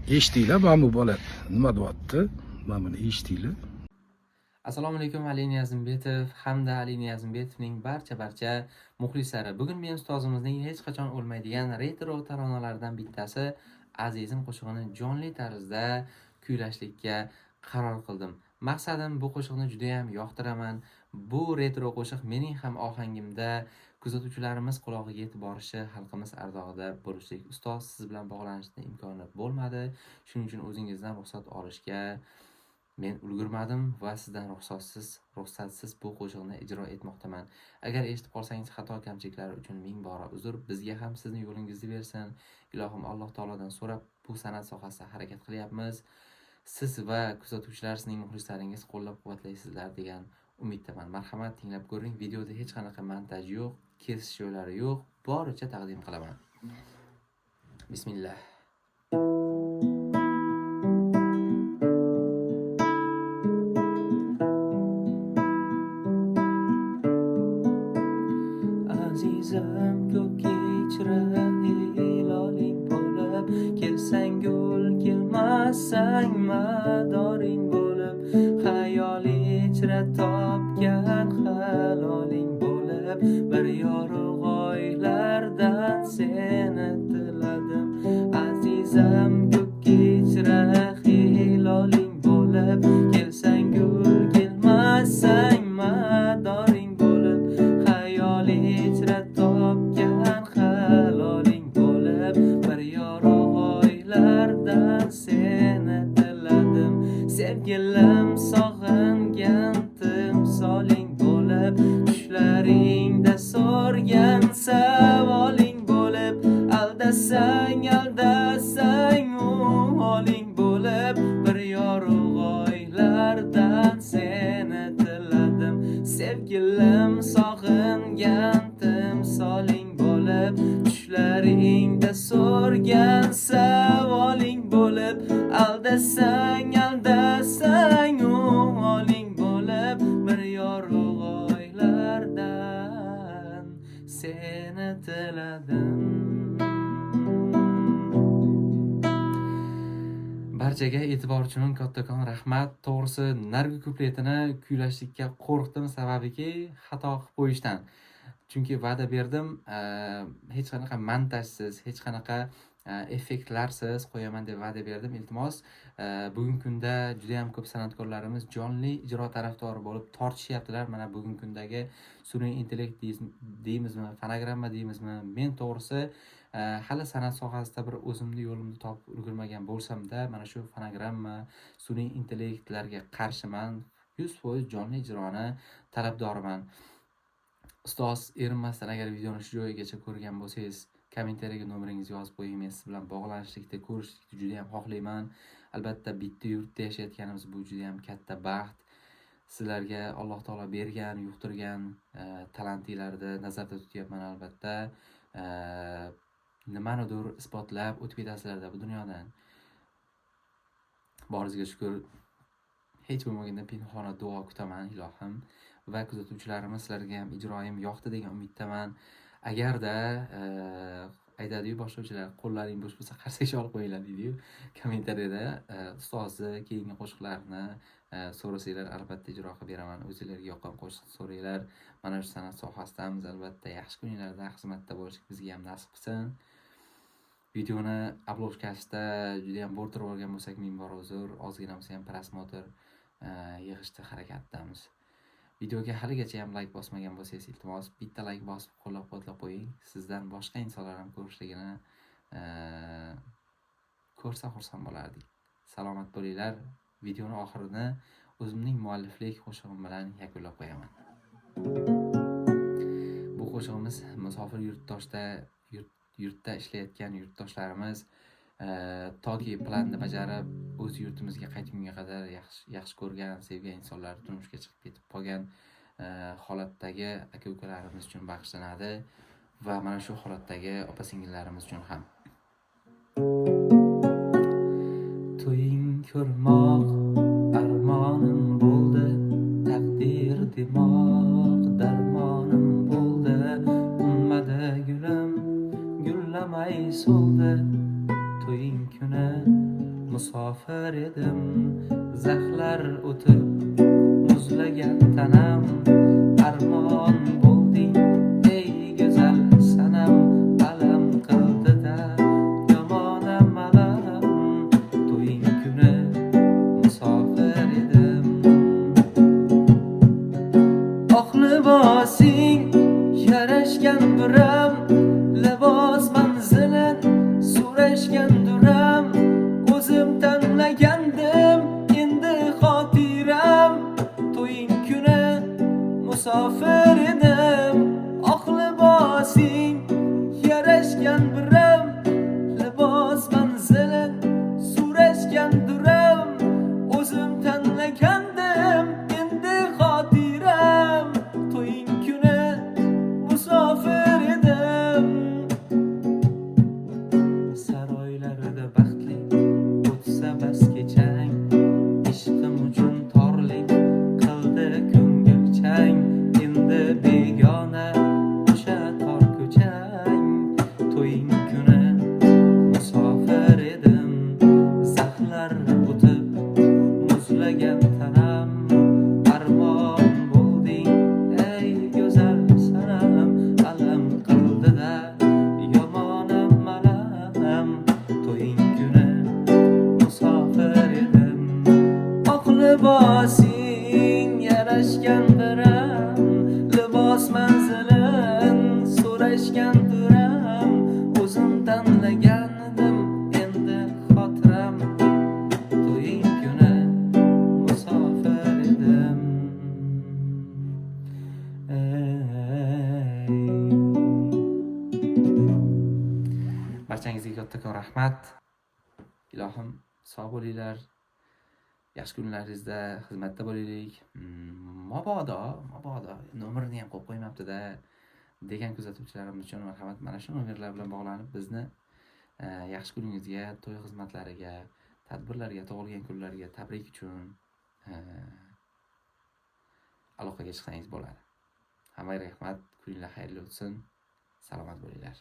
Eshitdinglar, mana bu bola nima deyapti? Mana buni eshitdinglar. Assalomu alaykum, Ali Niyozimbetov hamda Ali Niyozimbetovning barcha muxlislari. Bugun men ustozimizning hech qachon o'lmaydigan retro taronalardan bittasi Azizim qo'shig'ini jonli tarzda kuylashlikka qaror qildim. Maqsadim bu qo'shiqni juda ham yoqtiraman. Bu retro qo'shiq mening ham ohangimda kuzatuvchilarimiz qulog'iga yetib borishi, xalqimiz ardog'ida bo'lishlik. Ustoz, siz bilan bog'lanishning imkoni bo'lmadi. Shuning uchun o'zingizdan ruxsat olishga men ulgurmadim va sizdan ruxsatsiz bu qo'shiqni ijro etmoqdaman. Agar eshitib qolsangiz xato kamchiliklar uchun ming bora uzr. Bizga ham sizni yo'lingizni bersin. Ilohim Alloh taolodan so'rab bu san'at sohasida harakat qilyapmiz. Siz va kuzatuvchilar, sizning muxlislaringiz qo'llab-quvvatlaysizlar degan umiddaman. Marhamat, tinglab ko'ring. Videoda hech qanaqa montaj yo'q, kesish yo'llari yo'q. Boricha taqdim qilaman. Bismillah. Azizim ko'kka ichra hiloling bo'lib, kelsang gul, kelmasang madoring bo'lib, xayol ichra topgan haloling bo'lib, bir yorug' oylardan seni tiladim. Azizim ko'kka ichra hiloling bo'lib, kelsang gul, kelmasang madoring bo'lib, xayol ichra topgan haloling bo'lib, bir yorug' oylardan seni tiladim. Sevgilim sog'ingan timsoling bo'lib, tushlaringda so'rgan savoling bo'lib, aldasang u holing bo'lib, bir yorug' oylardan seni tiladim. Sevgilim sog'ingan timsoling bo'lib, tushlaringda so'rgan savoling bo'lib, aldasang u holing bo'lib, bir yorug' oylardan seni tiladim. Barchaga e'tibor uchun kattakon rahmat. To'g'risi, nargi kupletini kuylashlikka qo'rqdim, sababiki xato qilib qo'yishdan. Chunki va'da berdim, hech qanaqa montajsiz, hech qanaqa effektlarsiz qo'yaman deb va'da berdim. Iltimos, bugungi kunda juda ham ko'p san'atkorlarimiz jonli ijro tarafdori bo'lib tortishyaptilar. Mana bugungi kundagi sun'iy intellekt deymizmi, fonogramma deymizmi? Men to'g'risi hali san'at sohasida bir o'zimni yo'limni topib ulgurmagan bo'lsam-da, mana shu fonogramma, sun'iy intellektlarga qarshiman. 100% jonli ijroni talabdoriman. Ustoz, erinmasdan agar videoni shu joyigacha ko'rgan bo'lsangiz, kommentariyaga nomeringizni yozib qo'ying. Men siz bilan bog'lanishlikda, ko'rishlikni juda ham xohlayman. Albatta, bitta yurtda yashayotganimiz bu juda ham katta baxt. Sizlarga Alloh taolo bergan, yuqtirgan talantinglarni nazarda tutyapman albatta. Nimanidir isbotlab o'tib ketasizlarda bu dunyodan. Boringizga shukr. Hech bo'lmaganda pinhona duo kutaman ilohim. Va kuzatuvchilarimiz, sizlarga ham ijroim yoqdi degan umiddaman. Agarda aytadi-yu boshlovchilar, qo'llaring bo'sh bo'lsa qarsak olib qo'yinglar deydi-yu. Kommentariyada ustozni keyingi qo'shiqlarini so'rasanglar, albatta ijro qilib beraman. O'zingizlarga yoqqan qo'shiqni so'ranglar. Mana shu san'at sohasidamiz, albatta yaxshi kunlarda xizmatda bo'lishga bizga ham nasib qilsin. Videoni obloshkasida juda ham bo'rtirib olgan bo'lsak, ming bor uzr. Ozgina bo'lsa ham prosmotr yig'ishda harakatdamiz. Videoga haligacha ham like bosmagan bo'lsangiz, iltimos bitta like bosib qo'llab-quvvatlab qo'ying. Sizdan boshqa insonlar ham ko'rishligini ko'rsa xursand bo'lardik. Salomat bo'linglar. Videoni oxirini o'zimning mualliflik qo'shig'im bilan yakunlab qo'yaman. Bu qo'shig'imiz musofir yurtda ishlayotgan yurtdoshlarimiz toki planni bajarib o'z yurtimizga qaytgunga qadar yaxshi ko'rgan, sevgan insonlar turmushga chiqib ketib qolgan holatdagi aka-ukalarimiz uchun bag'ishlanadi va mana shu holatdagi opa-singillarimiz uchun ham. To'ying ko'rmoq armonim bo'ldi, taqdir demoq darmonim bo'ldi, ummada gulim gullamay so'ldi. To'ying kuni musofir edim. Zaxlar o'tib muzlagan tanam, armon bo'lding ey go'zal sanam. Alam qildi-da yomonam alam, to'ying kuni musofir edim. Oq libosing yarashgan biram, libos manzilin so'rashgan duram. O'zim tanlagandim endi xotiram, to'ying kuni musofir edim. Oq libosing yarashgan biram, libos manzilin so'rashgan duram. O'zim tanlagandim endi xotiram, to'ying kuni musofir edim. Saroylarda baxtli o'tsa bas kechang, ishqim uchun torlik qildi ko'ngilchang. Endi begona o'sha tor ko'chang, to'ying kuni musofir edim. Zaxlar o'tib muzlagan tanam, armon bo'lding ey go'zal sanam. Alam qildi-da yomonam alam, to'ying kuni musofir edim. Oq libosing yarashgan biram, libos manzilin so'rashgan duram. O'zim tanlagandim endi xotiram, to'ying kuni musofir edim. Barchangizga kattakon rahmat. Ilohim sog' bo'linglar. Yaxshi kunlaringizda xizmatda bo'laylik. Mabodo nomerini ham qo'yib qo'ymabdi-da degan kuzatuvchilarimiz uchun marhamat, mana shu nomerlar bilan bog'lanib bizni yaxshi kuningizga, to'y xizmatlariga, tadbirlarga, tug'ilgan kunlarga tabrik uchun aloqaga chiqsangiz bo'ladi. Hammaga rahmat, kuninglar xayrli o'tsin. Salomat bo'linglar.